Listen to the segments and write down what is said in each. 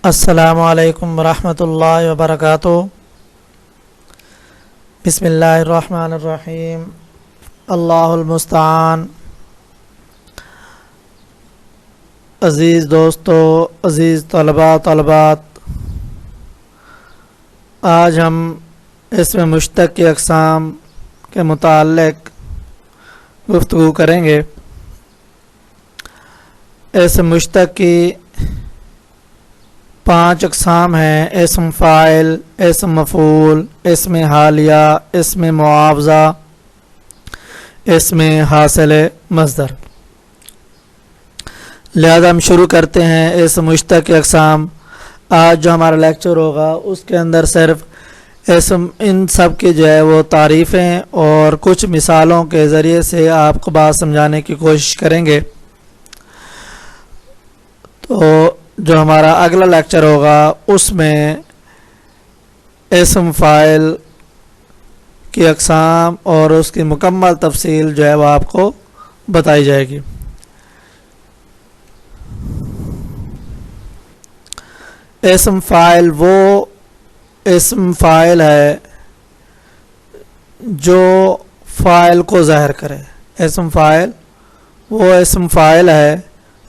السلام علیکم ورحمۃ اللہ وبرکاتہ۔ بسم اللہ الرحمن الرحیم۔ اللہ المستعان۔ عزیز دوستو، عزیز طلباء طالبات، آج ہم اسم مشتق کی اقسام کے متعلق گفتگو کریں گے۔ اسم مشتق کی 5 اقسام ہیں: اسم فاعل، اسم مفعول، اسم حالیہ، اسم معاوضہ، اسم حاصل مصدر۔ لہذا ہم شروع کرتے ہیں اسم مشتق کی اقسام۔ آج جو ہمارا لیکچر ہوگا اس کے اندر صرف اسم ان سب کی جو ہے وہ تعریفیں اور کچھ مثالوں کے ذریعے سے آپ کو بات سمجھانے کی کوشش کریں گے۔ تو جو ہمارا اگلا لیکچر ہوگا اس میں اسم فاعل کی اقسام اور اس کی مکمل تفصیل جو ہے وہ آپ کو بتائی جائے گی۔ اسم فاعل وہ اسم فاعل ہے جو فاعل کو ظاہر کرے۔ اسم فاعل وہ اسم فاعل ہے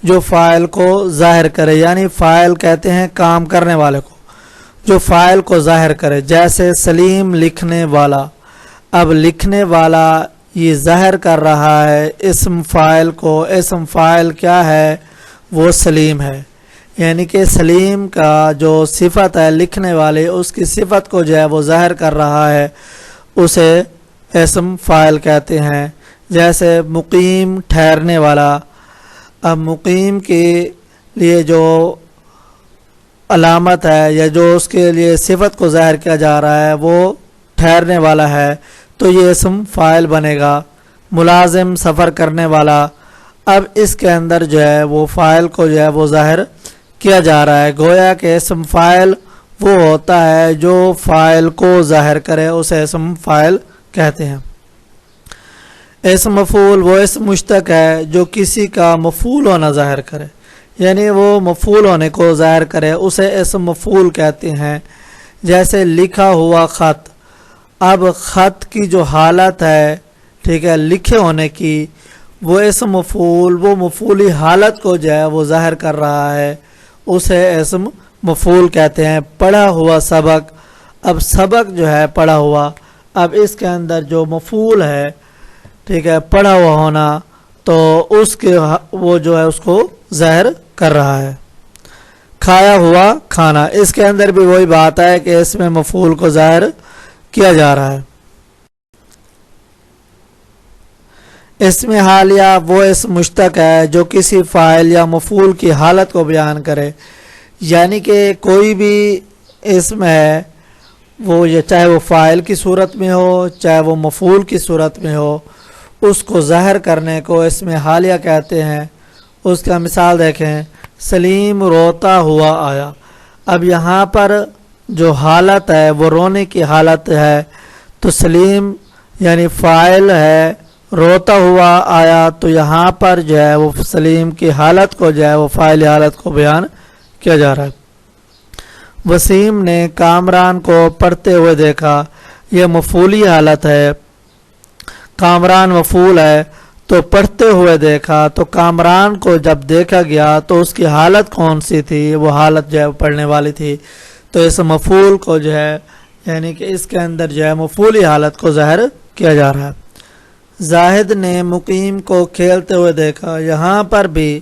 جو فاعل کو ظاہر کرے، یعنی فاعل کہتے ہیں کام کرنے والے کو، جو فاعل کو ظاہر کرے۔ جیسے سلیم لکھنے والا، اب لکھنے والا یہ ظاہر کر رہا ہے اسم فاعل کو۔ اسم فاعل کیا ہے؟ وہ سلیم ہے، یعنی کہ سلیم کا جو صفت ہے لکھنے والے، اس کی صفت کو جو ہے وہ ظاہر کر رہا ہے، اسے اسم فاعل کہتے ہیں۔ جیسے مقیم ٹھہرنے والا، اب مقیم کے لیے جو علامت ہے یا جو اس کے لیے صفت کو ظاہر کیا جا رہا ہے وہ ٹھہرنے والا ہے، تو یہ اسم فاعل بنے گا۔ ملازم سفر کرنے والا، اب اس کے اندر جو ہے وہ فاعل کو جو ہے وہ ظاہر کیا جا رہا ہے۔ گویا کہ اسم فاعل وہ ہوتا ہے جو فاعل کو ظاہر کرے، اسے اسم فاعل کہتے ہیں۔ اسم مفعول وہ اسم مشتق ہے جو کسی کا مفعول ہونا ظاہر کرے، یعنی وہ مفعول ہونے کو ظاہر کرے، اسے اسم مفعول کہتے ہیں۔ جیسے لکھا ہوا خط، اب خط کی جو حالت ہے، ٹھیک ہے، لکھے ہونے کی، وہ اسم مفعول وہ مفعولی حالت کو جو ہے وہ ظاہر کر رہا ہے، اسے اسم مفعول کہتے ہیں۔ پڑھا ہوا سبق، اب سبق جو ہے پڑھا ہوا، اب اس کے اندر جو مفعول ہے، ٹھیک ہے، پڑھا ہوا ہونا، تو اس کے وہ جو ہے اس کو ظاہر کر رہا ہے۔ کھایا ہوا کھانا، اس کے اندر بھی وہی بات ہے کہ اس میں مفعول کو ظاہر کیا جا رہا ہے۔ اسم حالیہ وہ اسم مشتق ہے جو کسی فاعل یا مفعول کی حالت کو بیان کرے، یعنی کہ کوئی بھی اسم ہے وہ چاہے وہ فاعل کی صورت میں ہو چاہے وہ مفعول کی صورت میں ہو، اس کو ظاہر کرنے کو اسم حالیہ کہتے ہیں۔ اس کا مثال دیکھیں، سلیم روتا ہوا آیا۔ اب یہاں پر جو حالت ہے وہ رونے کی حالت ہے، تو سلیم یعنی فاعل ہے، روتا ہوا آیا، تو یہاں پر جو ہے وہ سلیم کی حالت کو جو ہے وہ فاعل حالت کو بیان کیا جا رہا ہے۔ وسیم نے کامران کو پڑھتے ہوئے دیکھا، یہ مفعولی حالت ہے۔ کامران مفعول ہے، تو پڑھتے ہوئے دیکھا، تو کامران کو جب دیکھا گیا تو اس کی حالت کون سی تھی؟ وہ حالت جو ہے پڑھنے والی تھی، تو اس مفعول کو جو ہے یعنی کہ اس کے اندر جو ہے مفعولی حالت کو ظاہر کیا جا رہا ہے۔ زاہد نے مقیم کو کھیلتے ہوئے دیکھا، یہاں پر بھی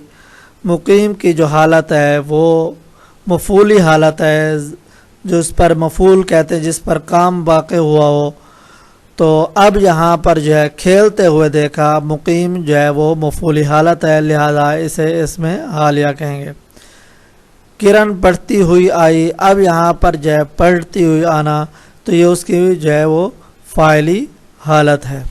مقیم کی جو حالت ہے وہ مفعولی حالت ہے، جو اس پر مفعول کہتے ہیں جس پر کام واقع ہوا ہو۔ تو اب یہاں پر جو ہے کھیلتے ہوئے دیکھا، مقیم جو ہے وہ مفعولی حالت ہے، لہذا اسے اس میں حالیہ کہیں گے۔ کرن پڑھتی ہوئی آئی، اب یہاں پر جو ہے پڑھتی ہوئی آنا، تو یہ اس کی جو ہے وہ فاعلی حالت ہے۔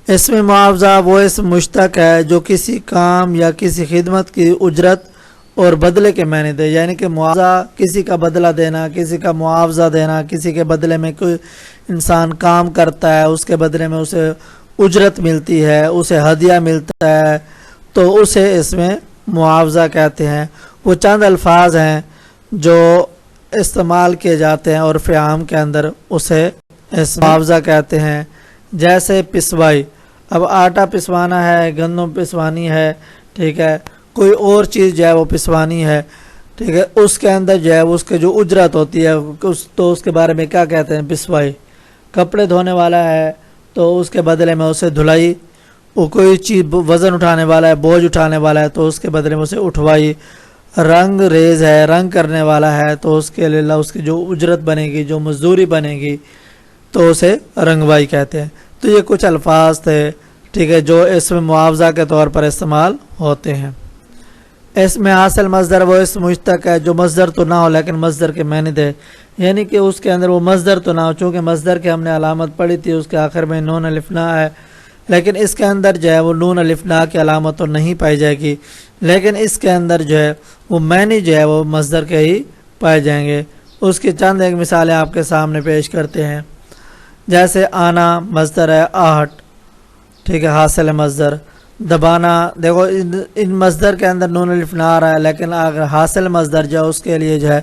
اسم معاوضہ وہ اسم مشتق ہے جو کسی کام یا کسی خدمت کی اجرت اور بدلے کے معنی دے، یعنی کہ معاوضہ کسی کا بدلہ دینا، کسی کا معاوضہ دینا، کسی کے بدلے میں کوئی انسان کام کرتا ہے، اس کے بدلے میں اسے اجرت ملتی ہے، اسے ہدیہ ملتا ہے، تو اسے اس میں معاوضہ کہتے ہیں۔ وہ چند الفاظ ہیں جو استعمال کیے جاتے ہیں عرف عام کے اندر، اسے اسم معاوضہ کہتے ہیں. جیسے پسوائی، اب آٹا پسوانا ہے، گندم پسوانی ہے، ٹھیک ہے، کوئی اور چیز جو ہے وہ پسوانی ہے، ٹھیک ہے، اس کے اندر جو ہے اس کے جو اجرت ہوتی ہے تو اس کے بارے میں کیا کہتے ہیں؟ پسوائی. کپڑے دھونے والا ہے تو اس کے بدلے میں اسے دھلائی. وہ کوئی چیز وزن اٹھانے والا ہے، بوجھ اٹھانے والا ہے تو اس کے بدلے میں اسے اٹھوائی. رنگ ریز ہے، رنگ کرنے والا ہے تو اس کے لیے اس کی جو اجرت بنے گی، جو مزدوری بنے گی تو اسے رنگوائی کہتے ہیں. تو یہ کچھ الفاظ تھے، ٹھیک ہے، جو اسم معاوضہ کے طور پر استعمال ہوتے ہیں. اسم حاصل مصدر وہ اسم مشتق ہے جو مصدر تو نہ ہو لیکن مصدر کے معنی دے، یعنی کہ اس کے اندر وہ مصدر تو نہ ہو، چونکہ مصدر کے ہم نے علامت پڑھی تھی اس کے آخر میں نون الف نا ہے، لیکن اس کے اندر جو ہے وہ نون الف نا کی علامت تو نہیں پائی جائے گی، لیکن اس کے اندر جو ہے وہ معنی جو ہے وہ مصدر کے ہی پائے جائیں گے. اس کی چند ایک مثالیں آپ کے سامنے پیش کرتے ہیں. جیسے آنا مصدر ہے، آہٹ، ٹھیک ہے، حاصل مصدر. دبانا، دیکھو ان مصدر کے اندر نون الف نا آ رہا ہے، لیکن اگر حاصل مصدر جو ہے اس کے لیے جو ہے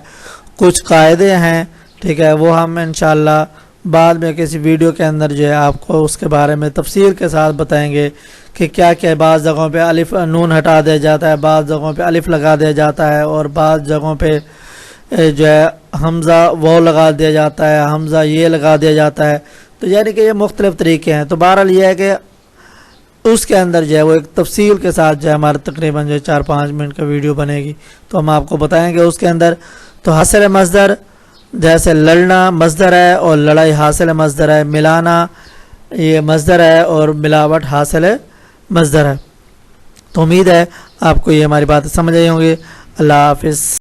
کچھ قاعدے ہیں، ٹھیک ہے، وہ ہم انشاءاللہ بعد میں کسی ویڈیو کے اندر جو ہے آپ کو اس کے بارے میں تفصیل کے ساتھ بتائیں گے کہ کیا کیا بعض جگہوں پہ الف نون ہٹا دیا جاتا ہے، بعض جگہوں پہ الف لگا دیا جاتا ہے، اور بعض جگہوں پہ جو ہے حمزہ وہ لگا دیا جاتا ہے، حمزہ یہ لگا دیا جاتا ہے. تو یعنی کہ یہ مختلف طریقے ہیں. تو بہرحال یہ ہے کہ اس کے اندر جو ہے وہ ایک تفصیل کے ساتھ جو ہے ہمارا تقریباً جو 4-5 منٹ کا ویڈیو بنے گی تو ہم آپ کو بتائیں گے اس کے اندر. تو حاصل مصدر جیسے لڑنا مصدر ہے اور لڑائی حاصل مصدر ہے، ملانا یہ مصدر ہے اور ملاوٹ حاصل مصدر ہے. تو امید ہے آپ کو یہ ہماری باتیں سمجھ آئی ہوں گی. اللہ حافظ.